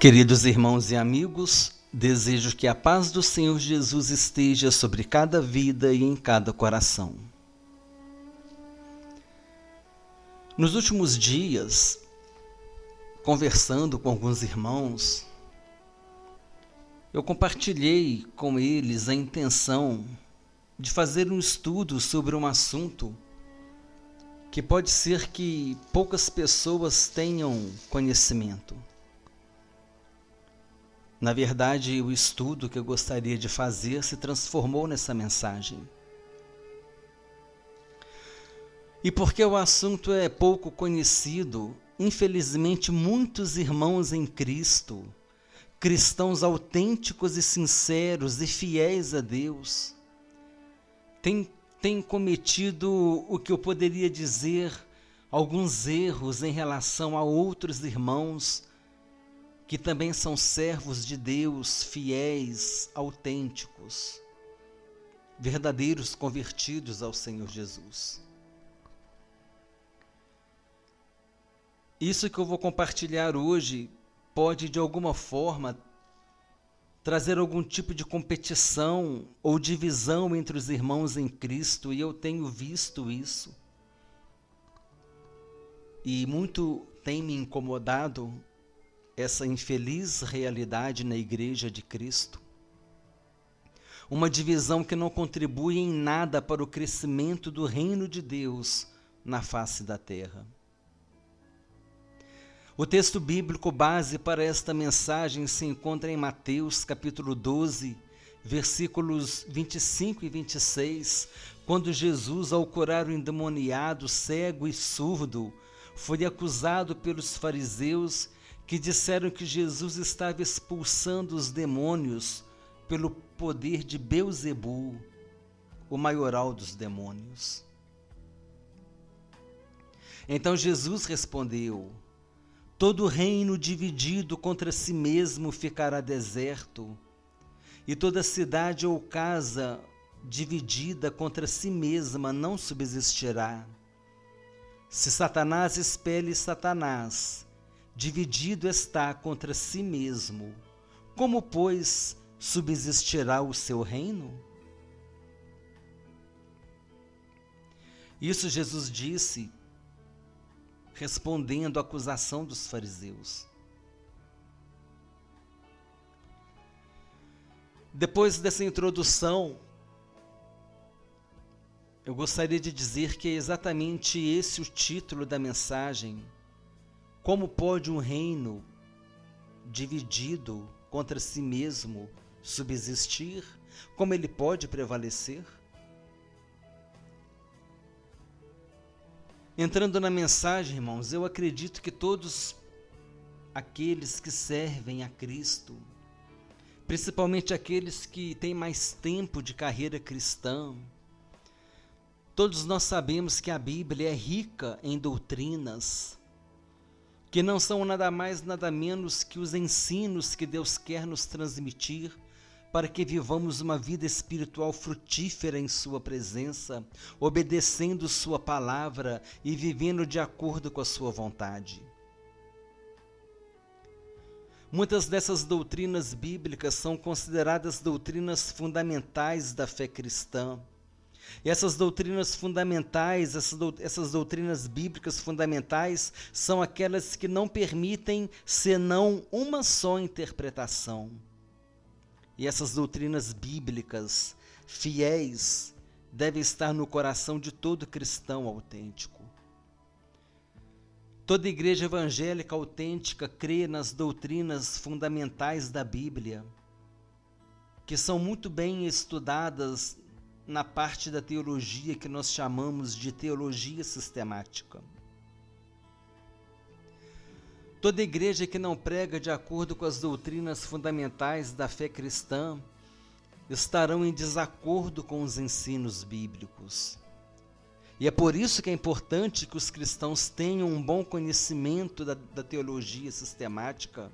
Queridos irmãos e amigos, desejo que a paz do Senhor Jesus esteja sobre cada vida e em cada coração. Nos últimos dias, conversando com alguns irmãos, eu compartilhei com eles a intenção de fazer um estudo sobre um assunto que pode ser que poucas pessoas tenham conhecimento. Na verdade, o estudo que eu gostaria de fazer se transformou nessa mensagem. E porque o assunto é pouco conhecido, infelizmente muitos irmãos em Cristo, cristãos autênticos e sinceros e fiéis a Deus, têm cometido o que eu poderia dizer, alguns erros em relação a outros irmãos que também são servos de Deus, fiéis, autênticos, verdadeiros convertidos ao Senhor Jesus. Isso que eu vou compartilhar hoje pode, de alguma forma, trazer algum tipo de competição ou divisão entre os irmãos em Cristo, e eu tenho visto isso. E muito tem me incomodado essa infeliz realidade na Igreja de Cristo. Uma divisão que não contribui em nada para o crescimento do reino de Deus na face da terra. O texto bíblico base para esta mensagem se encontra em Mateus capítulo 12, versículos 25 e 26, quando Jesus, ao curar o endemoniado, cego e surdo, foi acusado pelos fariseus que disseram que Jesus estava expulsando os demônios pelo poder de Belzebu, o maioral dos demônios. Então Jesus respondeu: todo reino dividido contra si mesmo ficará deserto, e toda cidade ou casa dividida contra si mesma não subsistirá. Se Satanás expele Satanás, dividido está contra si mesmo, como, pois, subsistirá o seu reino? Isso Jesus disse, respondendo à acusação dos fariseus. Depois dessa introdução, eu gostaria de dizer que é exatamente esse o título da mensagem. Como pode um reino dividido contra si mesmo subsistir? Como ele pode prevalecer? Entrando na mensagem, irmãos, eu acredito que todos aqueles que servem a Cristo, principalmente aqueles que têm mais tempo de carreira cristã, todos nós sabemos que a Bíblia é rica em doutrinas, que não são nada mais, nada menos que os ensinos que Deus quer nos transmitir para que vivamos uma vida espiritual frutífera em sua presença, obedecendo sua palavra e vivendo de acordo com a sua vontade. Muitas dessas doutrinas bíblicas são consideradas doutrinas fundamentais da fé cristã. E essas doutrinas fundamentais, essas doutrinas bíblicas fundamentais, são aquelas que não permitem senão uma só interpretação. E essas doutrinas bíblicas fiéis devem estar no coração de todo cristão autêntico. Toda igreja evangélica autêntica crê nas doutrinas fundamentais da Bíblia, que são muito bem estudadas na parte da teologia que nós chamamos de teologia sistemática. Toda igreja que não prega de acordo com as doutrinas fundamentais da fé cristã estarão em desacordo com os ensinos bíblicos. E é por isso que é importante que os cristãos tenham um bom conhecimento da teologia sistemática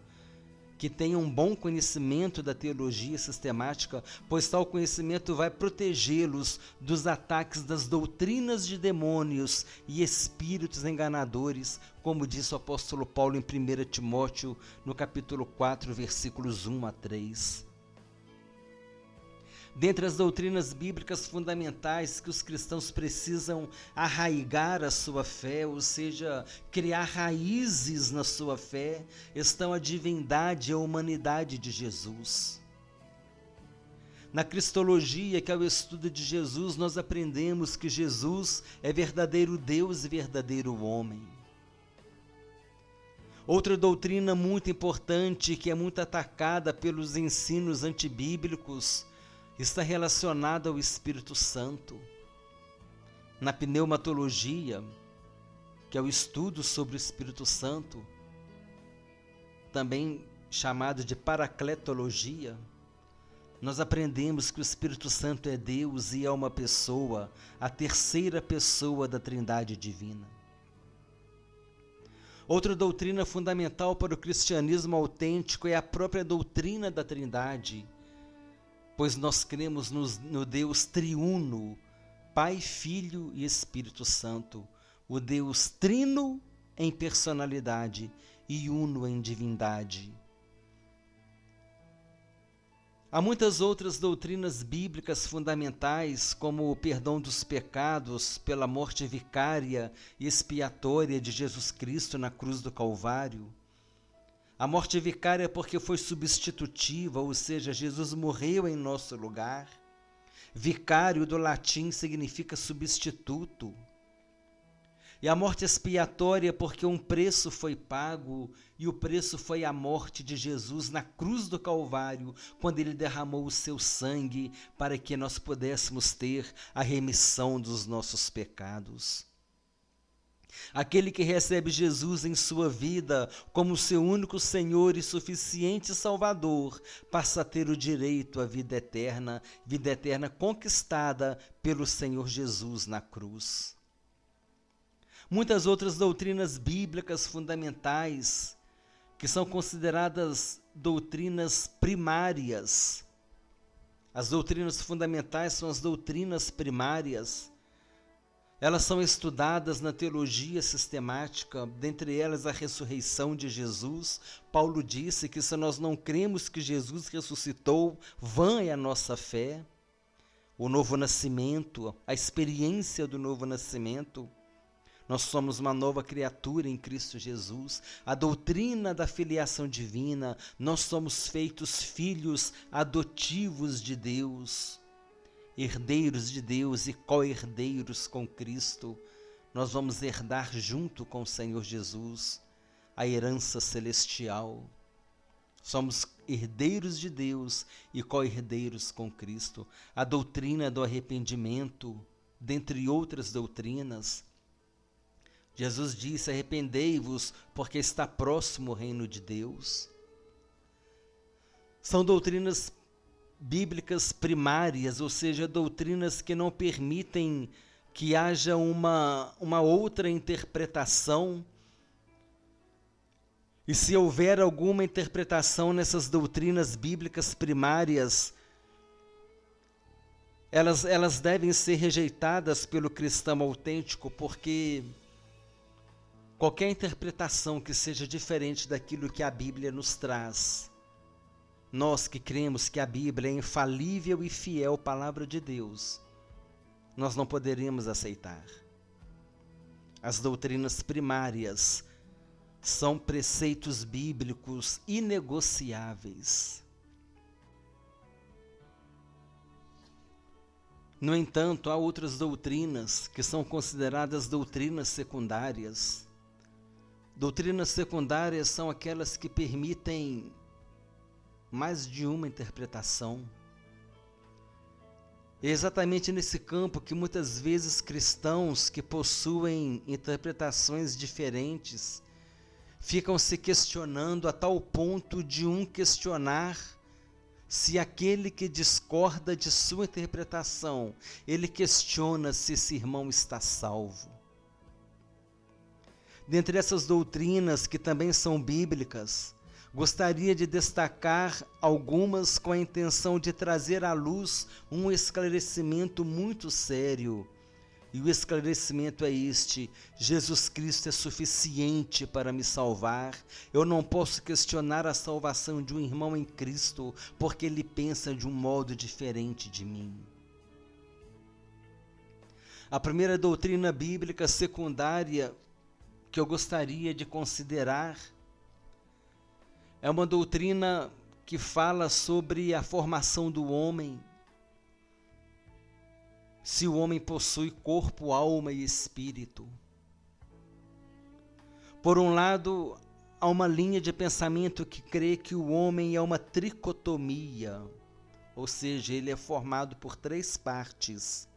que tenham um bom conhecimento da teologia sistemática, pois tal conhecimento vai protegê-los dos ataques das doutrinas de demônios e espíritos enganadores, como disse o apóstolo Paulo em 1 Timóteo, no capítulo 4, versículos 1 a 3. Dentre as doutrinas bíblicas fundamentais que os cristãos precisam arraigar a sua fé, ou seja, criar raízes na sua fé, estão a divindade e a humanidade de Jesus. Na cristologia, que é o estudo de Jesus, nós aprendemos que Jesus é verdadeiro Deus e verdadeiro homem. Outra doutrina muito importante, que é muito atacada pelos ensinos antibíblicos, está relacionada ao Espírito Santo. Na pneumatologia, que é o estudo sobre o Espírito Santo, também chamado de paracletologia, nós aprendemos que o Espírito Santo é Deus e é uma pessoa, a terceira pessoa da Trindade divina. Outra doutrina fundamental para o cristianismo autêntico é a própria doutrina da Trindade, pois nós cremos no Deus triuno, Pai, Filho e Espírito Santo, o Deus trino em personalidade e uno em divindade. Há muitas outras doutrinas bíblicas fundamentais, como o perdão dos pecados pela morte vicária e expiatória de Jesus Cristo na cruz do Calvário. A morte vicária porque foi substitutiva, ou seja, Jesus morreu em nosso lugar. Vicário do latim significa substituto. E a morte expiatória porque um preço foi pago, e o preço foi a morte de Jesus na cruz do Calvário, quando ele derramou o seu sangue para que nós pudéssemos ter a remissão dos nossos pecados. Aquele que recebe Jesus em sua vida como seu único Senhor e suficiente Salvador, passa a ter o direito à vida eterna conquistada pelo Senhor Jesus na cruz. Muitas outras doutrinas bíblicas fundamentais, que são consideradas doutrinas primárias. As doutrinas fundamentais são as doutrinas primárias. Elas são estudadas na teologia sistemática, dentre elas a ressurreição de Jesus. Paulo disse que se nós não cremos que Jesus ressuscitou, vã é a nossa fé. O novo nascimento, a experiência do novo nascimento. Nós somos uma nova criatura em Cristo Jesus. A doutrina da filiação divina, nós somos feitos filhos adotivos de Deus. Herdeiros de Deus e co-herdeiros com Cristo, nós vamos herdar junto com o Senhor Jesus a herança celestial. Somos herdeiros de Deus e co-herdeiros com Cristo. A doutrina do arrependimento, dentre outras doutrinas. Jesus disse: arrependei-vos, porque está próximo o reino de Deus. São doutrinas bíblicas primárias, ou seja, doutrinas que não permitem que haja uma outra interpretação. E se houver alguma interpretação nessas doutrinas bíblicas primárias, elas devem ser rejeitadas pelo cristão autêntico, porque qualquer interpretação que seja diferente daquilo que a Bíblia nos traz, nós que cremos que a Bíblia é infalível e fiel palavra de Deus, nós não poderemos aceitar. As doutrinas primárias são preceitos bíblicos inegociáveis. No entanto, há outras doutrinas que são consideradas doutrinas secundárias. Doutrinas secundárias são aquelas que permitem mais de uma interpretação. É exatamente nesse campo que muitas vezes cristãos que possuem interpretações diferentes ficam se questionando a tal ponto de um questionar se aquele que discorda de sua interpretação, ele questiona se esse irmão está salvo. Dentre essas doutrinas que também são bíblicas, Gostaria de destacar algumas com a intenção de trazer à luz um esclarecimento muito sério. E o esclarecimento é este: Jesus Cristo é suficiente para me salvar. Eu não posso questionar a salvação de um irmão em Cristo, porque ele pensa de um modo diferente de mim. A primeira doutrina bíblica secundária que eu gostaria de considerar é uma doutrina que fala sobre a formação do homem. Se o homem possui corpo, alma e espírito. Por um lado, há uma linha de pensamento que crê que o homem é uma tricotomia, ou seja, ele é formado por 3 partes: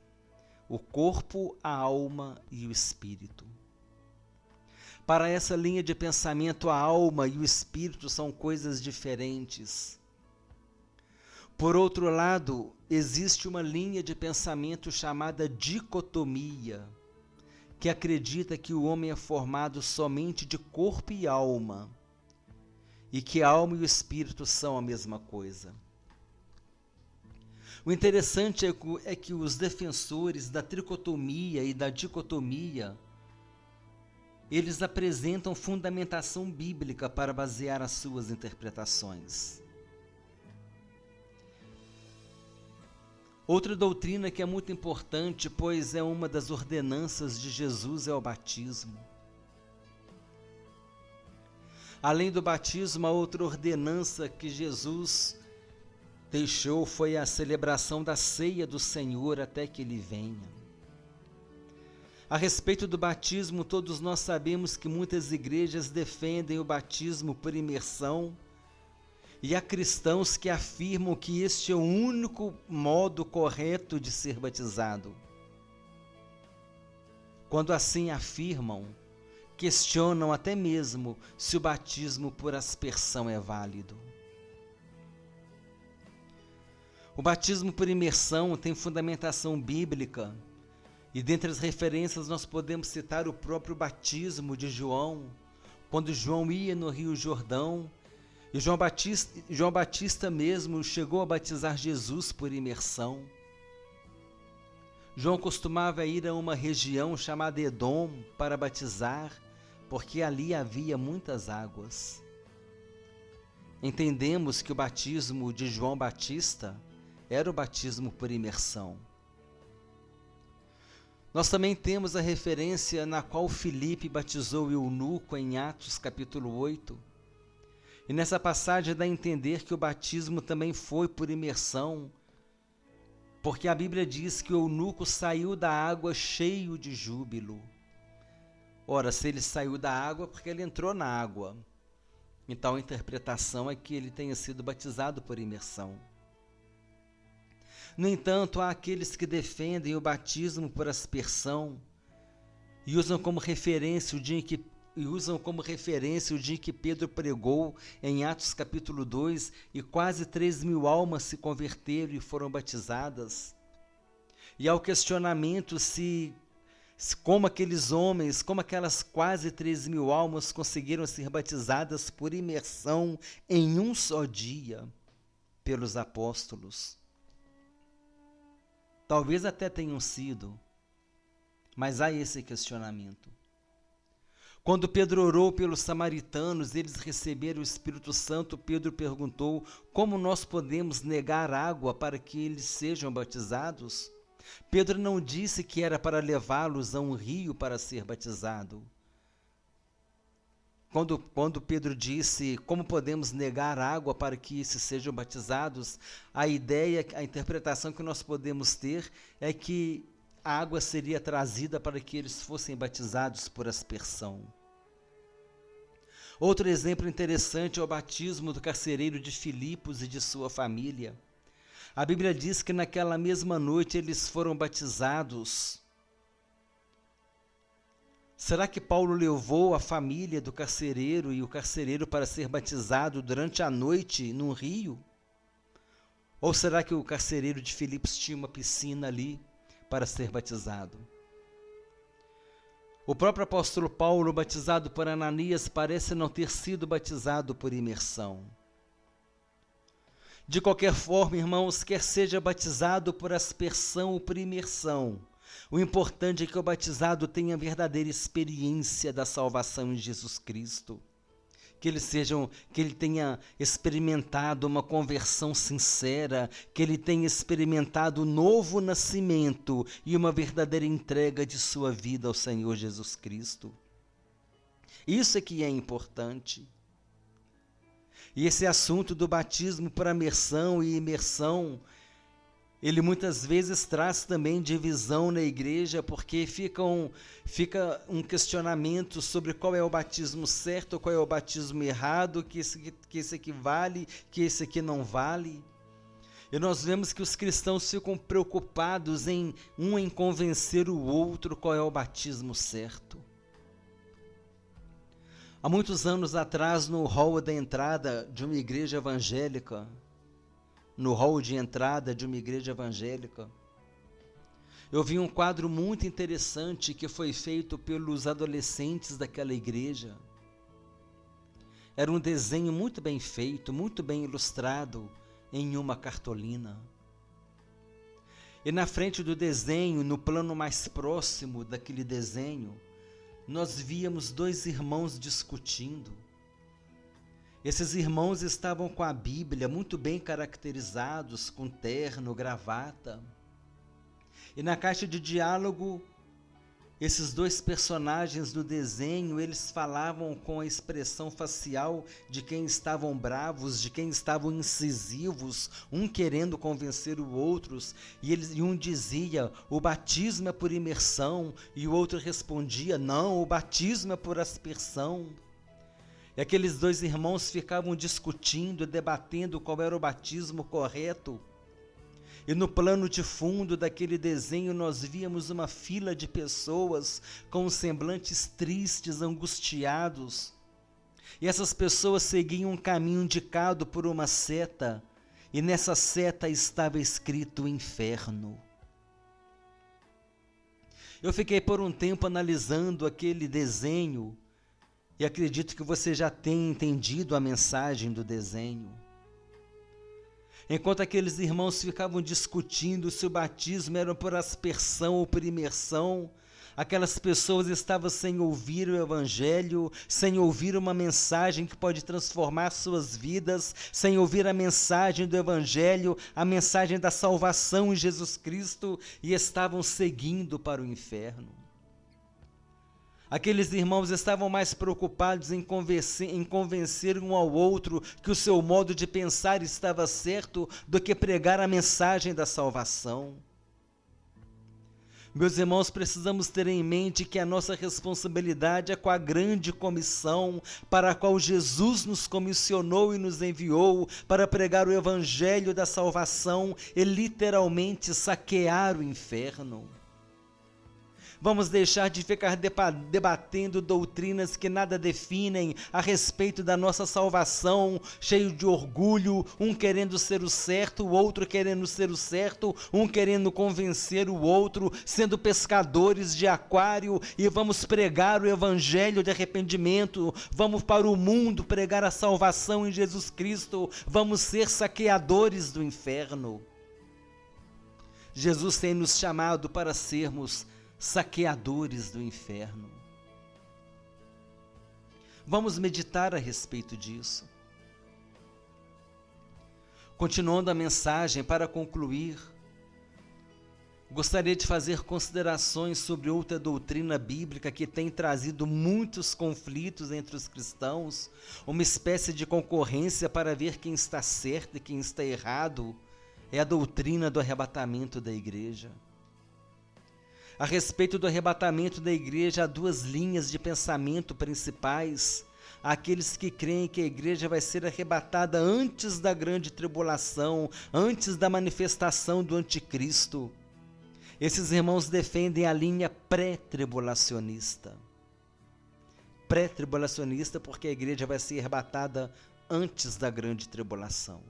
o corpo, a alma e o espírito. Para essa linha de pensamento, a alma e o espírito são coisas diferentes. Por outro lado, existe uma linha de pensamento chamada dicotomia, que acredita que o homem é formado somente de corpo e alma, e que a alma e o espírito são a mesma coisa. O interessante é que os defensores da tricotomia e da dicotomia, eles apresentam fundamentação bíblica para basear as suas interpretações. Outra doutrina que é muito importante, pois é uma das ordenanças de Jesus, é o batismo. Além do batismo, a outra ordenança que Jesus deixou foi a celebração da ceia do Senhor até que Ele venha. A respeito do batismo, todos nós sabemos que muitas igrejas defendem o batismo por imersão, e há cristãos que afirmam que este é o único modo correto de ser batizado. Quando assim afirmam, questionam até mesmo se o batismo por aspersão é válido. O batismo por imersão tem fundamentação bíblica, e dentre as referências nós podemos citar o próprio batismo de João, quando João ia no Rio Jordão, e João Batista mesmo chegou a batizar Jesus por imersão. João costumava ir a uma região chamada Edom para batizar, porque ali havia muitas águas. Entendemos que o batismo de João Batista era o batismo por imersão. Nós também temos a referência na qual Filipe batizou o eunuco em Atos capítulo 8. E nessa passagem dá a entender que o batismo também foi por imersão, porque a Bíblia diz que o eunuco saiu da água cheio de júbilo. Ora, se ele saiu da água, porque ele entrou na água. Então a interpretação é que ele tenha sido batizado por imersão. No entanto, há aqueles que defendem o batismo por aspersão e usam como referência o dia em que Pedro pregou em Atos capítulo 2 e quase 3.000 almas se converteram e foram batizadas. E ao questionamento como aquelas quase 3.000 almas conseguiram ser batizadas por imersão em um só dia pelos apóstolos. Talvez até tenham sido, mas há esse questionamento. Quando Pedro orou pelos samaritanos, eles receberam o Espírito Santo, Pedro perguntou: como nós podemos negar água para que eles sejam batizados? Pedro não disse que era para levá-los a um rio para ser batizado. Quando Pedro disse como podemos negar água para que esses sejam batizados, a interpretação que nós podemos ter é que a água seria trazida para que eles fossem batizados por aspersão. Outro exemplo interessante é o batismo do carcereiro de Filipos e de sua família. A Bíblia diz que naquela mesma noite eles foram batizados. Será que Paulo levou a família do carcereiro e o carcereiro para ser batizado durante a noite num rio? Ou será que o carcereiro de Filipos tinha uma piscina ali para ser batizado? O próprio apóstolo Paulo, batizado por Ananias, parece não ter sido batizado por imersão. De qualquer forma, irmãos, quer seja batizado por aspersão ou por imersão, o importante é que o batizado tenha verdadeira experiência da salvação em Jesus Cristo. Que ele tenha experimentado uma conversão sincera, que ele tenha experimentado um novo nascimento e uma verdadeira entrega de sua vida ao Senhor Jesus Cristo. Isso é que é importante. E esse assunto do batismo por imersão e imersão, ele muitas vezes traz também divisão na igreja, porque fica um questionamento sobre qual é o batismo certo, qual é o batismo errado, que esse aqui vale, que esse aqui não vale. E nós vemos que os cristãos ficam preocupados em convencer o outro qual é o batismo certo. Há muitos anos atrás, no hall da entrada de uma igreja evangélica, eu vi um quadro muito interessante que foi feito pelos adolescentes daquela igreja. Era um desenho muito bem feito, muito bem ilustrado em uma cartolina. E na frente do desenho, no plano mais próximo daquele desenho, nós víamos dois irmãos discutindo. Esses irmãos estavam com a Bíblia muito bem caracterizados, com terno, gravata. E na caixa de diálogo, esses dois personagens do desenho, eles falavam com a expressão facial de quem estavam bravos, de quem estavam incisivos, um querendo convencer o outro, e um dizia, o batismo é por imersão, e o outro respondia, não, o batismo é por aspersão. E aqueles dois irmãos ficavam discutindo, debatendo qual era o batismo correto. E no plano de fundo daquele desenho nós víamos uma fila de pessoas com semblantes tristes, angustiados. E essas pessoas seguiam um caminho indicado por uma seta, e nessa seta estava escrito inferno. Eu fiquei por um tempo analisando aquele desenho, e acredito que você já tenha entendido a mensagem do desenho. Enquanto aqueles irmãos ficavam discutindo se o batismo era por aspersão ou por imersão, aquelas pessoas estavam sem ouvir o Evangelho, sem ouvir uma mensagem que pode transformar suas vidas, sem ouvir a mensagem do Evangelho, a mensagem da salvação em Jesus Cristo, e estavam seguindo para o inferno. Aqueles irmãos estavam mais preocupados em convencer um ao outro que o seu modo de pensar estava certo do que pregar a mensagem da salvação. Meus irmãos, precisamos ter em mente que a nossa responsabilidade é com a grande comissão para a qual Jesus nos comissionou e nos enviou para pregar o evangelho da salvação e literalmente saquear o inferno. Vamos deixar de ficar debatendo doutrinas que nada definem a respeito da nossa salvação, cheio de orgulho, um querendo ser o certo, o outro querendo ser o certo, um querendo convencer o outro, sendo pescadores de aquário, e vamos pregar o evangelho de arrependimento, vamos para o mundo pregar a salvação em Jesus Cristo, vamos ser saqueadores do inferno. Jesus tem nos chamado para sermos saqueadores do inferno. Vamos meditar a respeito disso. Continuando a mensagem, para concluir, gostaria de fazer considerações sobre outra doutrina bíblica que tem trazido muitos conflitos entre os cristãos, uma espécie de concorrência para ver quem está certo e quem está errado, é a doutrina do arrebatamento da igreja. A respeito do arrebatamento da igreja, há duas linhas de pensamento principais. Há aqueles que creem que a igreja vai ser arrebatada antes da grande tribulação, antes da manifestação do anticristo. Esses irmãos defendem a linha pré-tribulacionista. Pré-tribulacionista porque a igreja vai ser arrebatada antes da grande tribulação.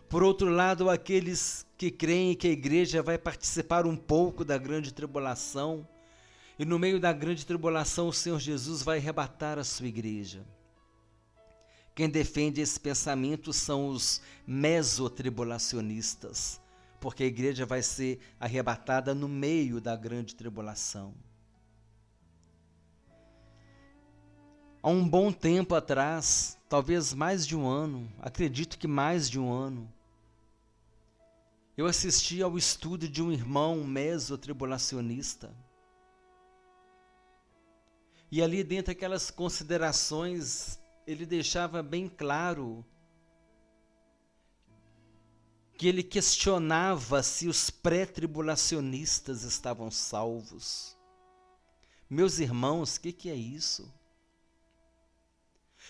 Por outro lado, aqueles que creem que a igreja vai participar um pouco da grande tribulação, E no meio da grande tribulação, o Senhor Jesus vai arrebatar a sua igreja. Quem defende esse pensamento são os mesotribulacionistas, porque a igreja vai ser arrebatada no meio da grande tribulação. Há um bom tempo atrás, talvez mais de um ano, acredito que mais de um ano, eu assisti ao estudo de um irmão mesotribulacionista. E ali, dentre aquelas considerações, ele deixava bem claro que ele questionava se os pré-tribulacionistas estavam salvos. Meus irmãos, o que é isso?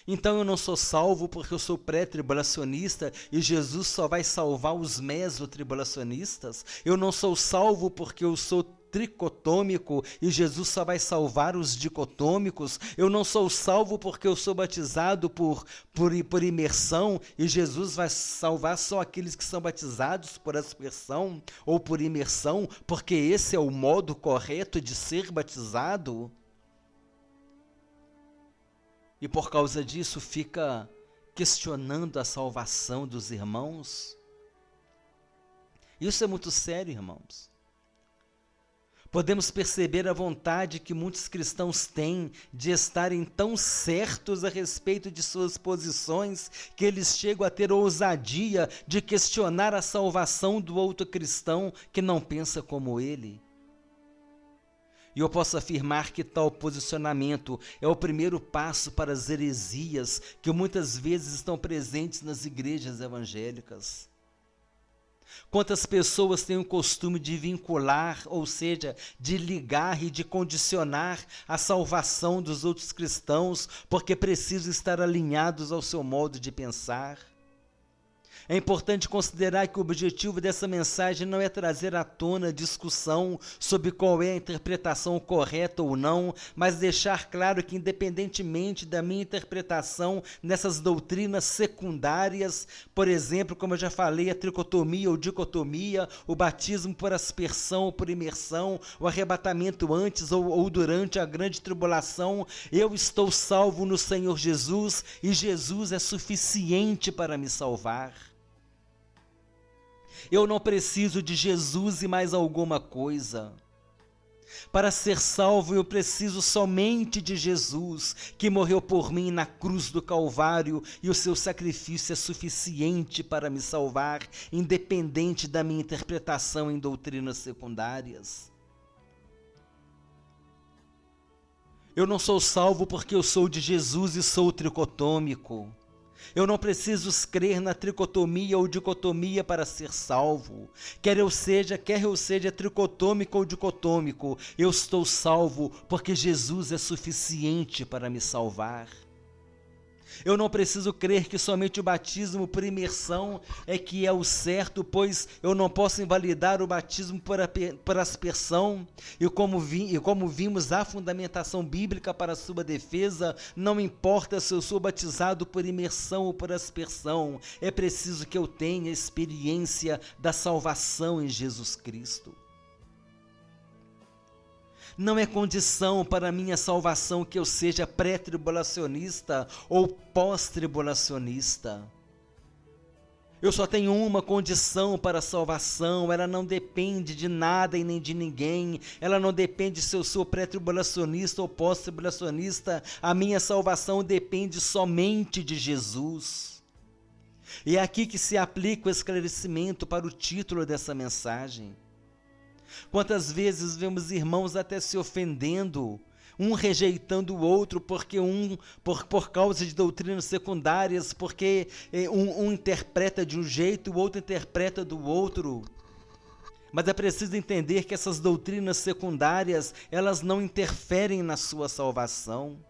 Então eu não sou salvo porque eu sou pré-tribulacionista e Jesus só vai salvar os mesotribulacionistas? Eu não sou salvo porque eu sou tricotômico e Jesus só vai salvar os dicotômicos? Eu não sou salvo porque eu sou batizado por imersão e Jesus vai salvar só aqueles que são batizados por aspersão ou por imersão, porque esse é o modo correto de ser batizado? E por causa disso fica questionando a salvação dos irmãos? Isso é muito sério, irmãos. Podemos perceber a vontade que muitos cristãos têm de estarem tão certos a respeito de suas posições que eles chegam a ter ousadia de questionar a salvação do outro cristão que não pensa como ele. E eu posso afirmar que tal posicionamento é o primeiro passo para as heresias que muitas vezes estão presentes nas igrejas evangélicas. Quantas pessoas têm o costume de vincular, ou seja, de ligar e de condicionar a salvação dos outros cristãos porque precisam estar alinhados ao seu modo de pensar? É importante considerar que o objetivo dessa mensagem não é trazer à tona discussão sobre qual é a interpretação correta ou não, mas deixar claro que, independentemente da minha interpretação nessas doutrinas secundárias, por exemplo, como eu já falei, a tricotomia ou dicotomia, o batismo por aspersão ou por imersão, o arrebatamento antes ou durante a grande tribulação, eu estou salvo no Senhor Jesus e Jesus é suficiente para me salvar. Eu não preciso de Jesus e mais alguma coisa. Para ser salvo, eu preciso somente de Jesus, que morreu por mim na cruz do Calvário, e o seu sacrifício é suficiente para me salvar, independente da minha interpretação em doutrinas secundárias. Eu não sou salvo porque eu sou de Jesus e sou tricotômico. Eu não preciso crer na tricotomia ou dicotomia para ser salvo. Quer eu seja tricotômico ou dicotômico, eu estou salvo porque Jesus é suficiente para me salvar. Eu não preciso crer que somente o batismo por imersão é que é o certo, pois eu não posso invalidar o batismo por aspersão. E como vimos a fundamentação bíblica para a sua defesa, não importa se eu sou batizado por imersão ou por aspersão, é preciso que eu tenha experiência da salvação em Jesus Cristo. Não é condição para a minha salvação que eu seja pré-tribulacionista ou pós-tribulacionista. Eu só tenho uma condição para a salvação, ela não depende de nada e nem de ninguém, ela não depende se eu sou pré-tribulacionista ou pós-tribulacionista, a minha salvação depende somente de Jesus. E é aqui que se aplica o esclarecimento para o título dessa mensagem. Quantas vezes vemos irmãos até se ofendendo, um rejeitando o outro porque por causa de doutrinas secundárias, porque um interpreta de um jeito, o outro interpreta do outro. Mas é preciso entender que essas doutrinas secundárias, elas não interferem na sua salvação.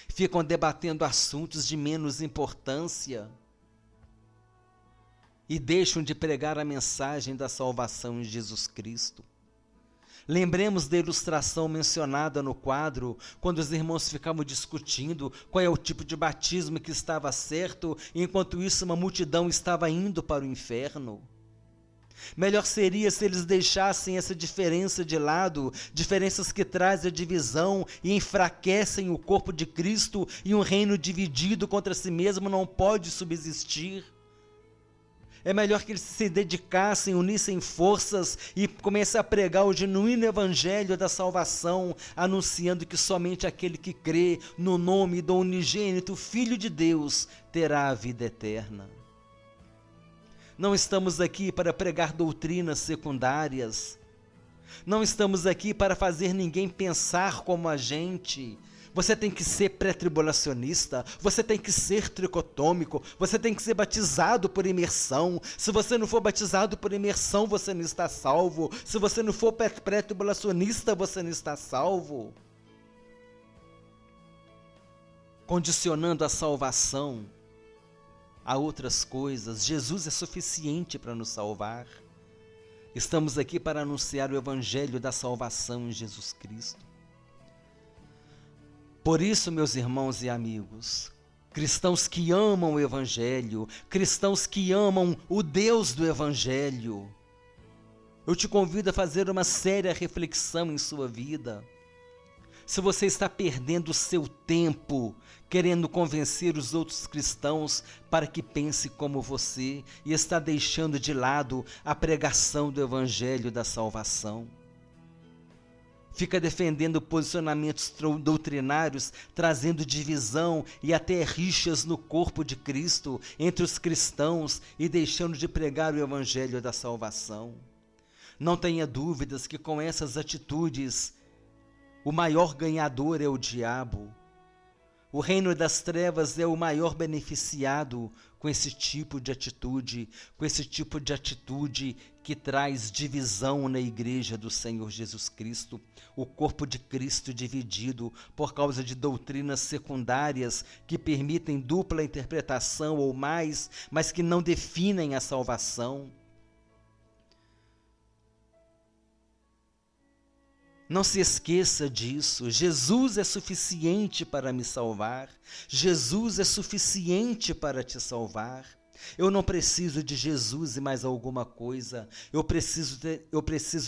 Ficam debatendo assuntos de menos importância e deixam de pregar a mensagem da salvação em Jesus Cristo. Lembremos da ilustração mencionada no quadro, quando os irmãos ficavam discutindo qual é o tipo de batismo que estava certo, e enquanto isso uma multidão estava indo para o inferno. Melhor seria se eles deixassem essa diferença de lado, diferenças que trazem a divisão e enfraquecem o corpo de Cristo, e um reino dividido contra si mesmo não pode subsistir. É melhor que eles se dedicassem, unissem forças e comecem a pregar o genuíno evangelho da salvação, anunciando que somente aquele que crê no nome do unigênito Filho de Deus terá a vida eterna. Não estamos aqui para pregar doutrinas secundárias. Não estamos aqui para fazer ninguém pensar como a gente. Você tem que ser pré-tribulacionista, você tem que ser tricotômico, você tem que ser batizado por imersão. Se você não for batizado por imersão, você não está salvo. Se você não for pré-tribulacionista, você não está salvo. Condicionando a salvação a outras coisas. Jesus é suficiente para nos salvar. Estamos aqui para anunciar o evangelho da salvação em Jesus Cristo. Por isso, meus irmãos e amigos, cristãos que amam o evangelho, cristãos que amam o Deus do evangelho, eu te convido a fazer uma séria reflexão em sua vida. Se você está perdendo o seu tempo querendo convencer os outros cristãos para que pense como você e está deixando de lado a pregação do evangelho da salvação. Fica defendendo posicionamentos doutrinários, trazendo divisão e até rixas no corpo de Cristo entre os cristãos e deixando de pregar o evangelho da salvação. Não tenha dúvidas que com essas atitudes, o maior ganhador é o diabo. O reino das trevas é o maior beneficiado com esse tipo de atitude, que traz divisão na igreja do Senhor Jesus Cristo, o corpo de Cristo dividido por causa de doutrinas secundárias que permitem dupla interpretação ou mais, mas que não definem a salvação. Não se esqueça disso. Jesus é suficiente para me salvar. Jesus é suficiente para te salvar. Eu não preciso de Jesus e mais alguma coisa. Eu preciso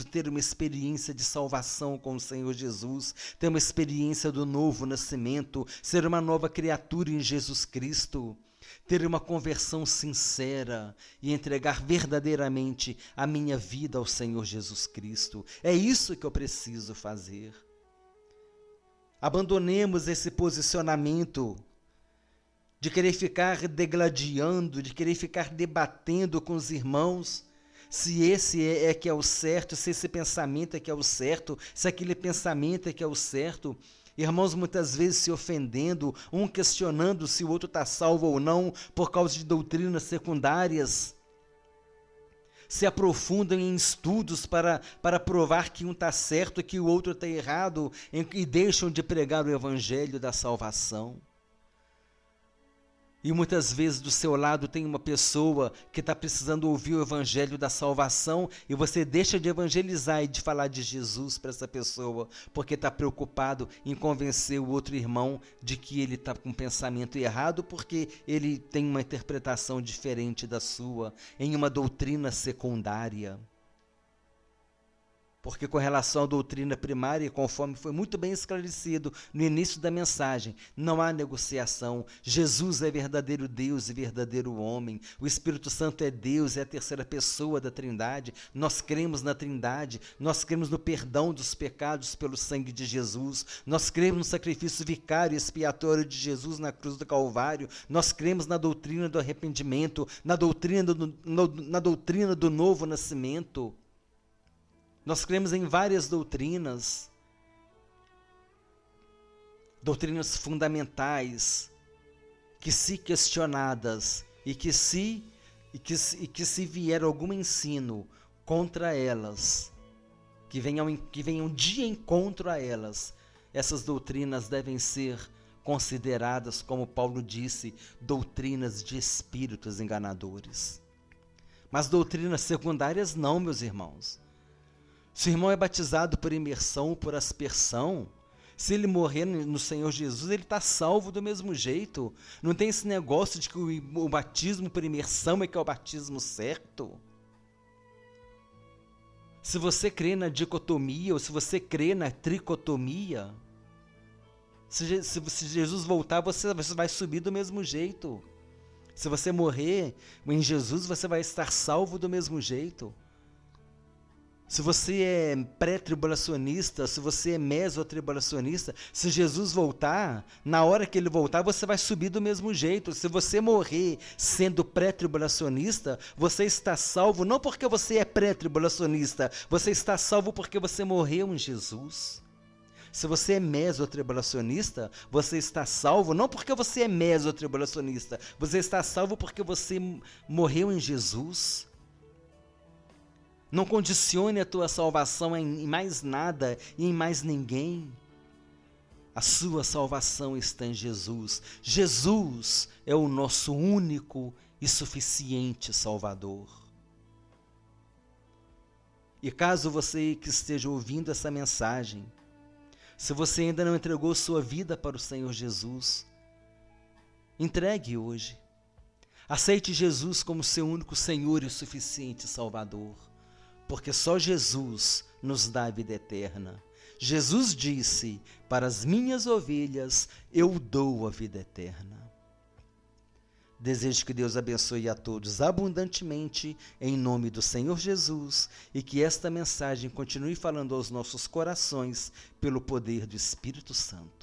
ter uma experiência de salvação com o Senhor Jesus, ter uma experiência do novo nascimento, ser uma nova criatura em Jesus Cristo, ter uma conversão sincera e entregar verdadeiramente a minha vida ao Senhor Jesus Cristo. É isso que eu preciso fazer. Abandonemos esse posicionamento de querer ficar degladiando, de querer ficar debatendo com os irmãos, se esse é que é o certo, se esse pensamento é que é o certo, se aquele pensamento é que é o certo. Irmãos muitas vezes se ofendendo, um questionando se o outro está salvo ou não, por causa de doutrinas secundárias. Se aprofundam em estudos para provar que um está certo e que o outro está errado, e deixam de pregar o evangelho da salvação. E muitas vezes do seu lado tem uma pessoa que está precisando ouvir o evangelho da salvação e você deixa de evangelizar e de falar de Jesus para essa pessoa, porque está preocupado em convencer o outro irmão de que ele está com um pensamento errado, porque ele tem uma interpretação diferente da sua, em uma doutrina secundária. Porque com relação à doutrina primária, conforme foi muito bem esclarecido no início da mensagem, não há negociação. Jesus é verdadeiro Deus e verdadeiro homem. O Espírito Santo é Deus, é a terceira pessoa da Trindade. Nós cremos na Trindade, nós cremos no perdão dos pecados pelo sangue de Jesus. Nós cremos no sacrifício vicário e expiatório de Jesus na cruz do Calvário. Nós cremos na doutrina do arrependimento, na doutrina do novo nascimento. Nós cremos em várias doutrinas fundamentais, que se questionadas e que se vier algum ensino contra elas, que venham de encontro a elas, essas doutrinas devem ser consideradas, como Paulo disse, doutrinas de espíritos enganadores. Mas doutrinas secundárias não, meus irmãos. Se o irmão é batizado por imersão ou por aspersão, se ele morrer no Senhor Jesus, ele está salvo do mesmo jeito. Não tem esse negócio de que o batismo por imersão é que é o batismo certo. Se você crê na dicotomia ou se você crê na tricotomia, se Jesus voltar, você vai subir do mesmo jeito. Se você morrer em Jesus, você vai estar salvo do mesmo jeito. Se você é pré-tribulacionista, se você é mesotribulacionista, se Jesus voltar, na hora que ele voltar, você vai subir do mesmo jeito. Se você morrer sendo pré-tribulacionista, você está salvo não porque você é pré-tribulacionista, você está salvo porque você morreu em Jesus. Se você é mesotribulacionista, você está salvo não porque você é mesotribulacionista, você está salvo porque você morreu em Jesus. Não condicione a tua salvação em mais nada e em mais ninguém. A sua salvação está em Jesus. Jesus é o nosso único e suficiente Salvador. E caso você que esteja ouvindo essa mensagem, se você ainda não entregou sua vida para o Senhor Jesus, entregue hoje. Aceite Jesus como seu único Senhor e suficiente Salvador. Porque só Jesus nos dá a vida eterna. Jesus disse, para as minhas ovelhas eu dou a vida eterna. Desejo que Deus abençoe a todos abundantemente, em nome do Senhor Jesus, e que esta mensagem continue falando aos nossos corações, pelo poder do Espírito Santo.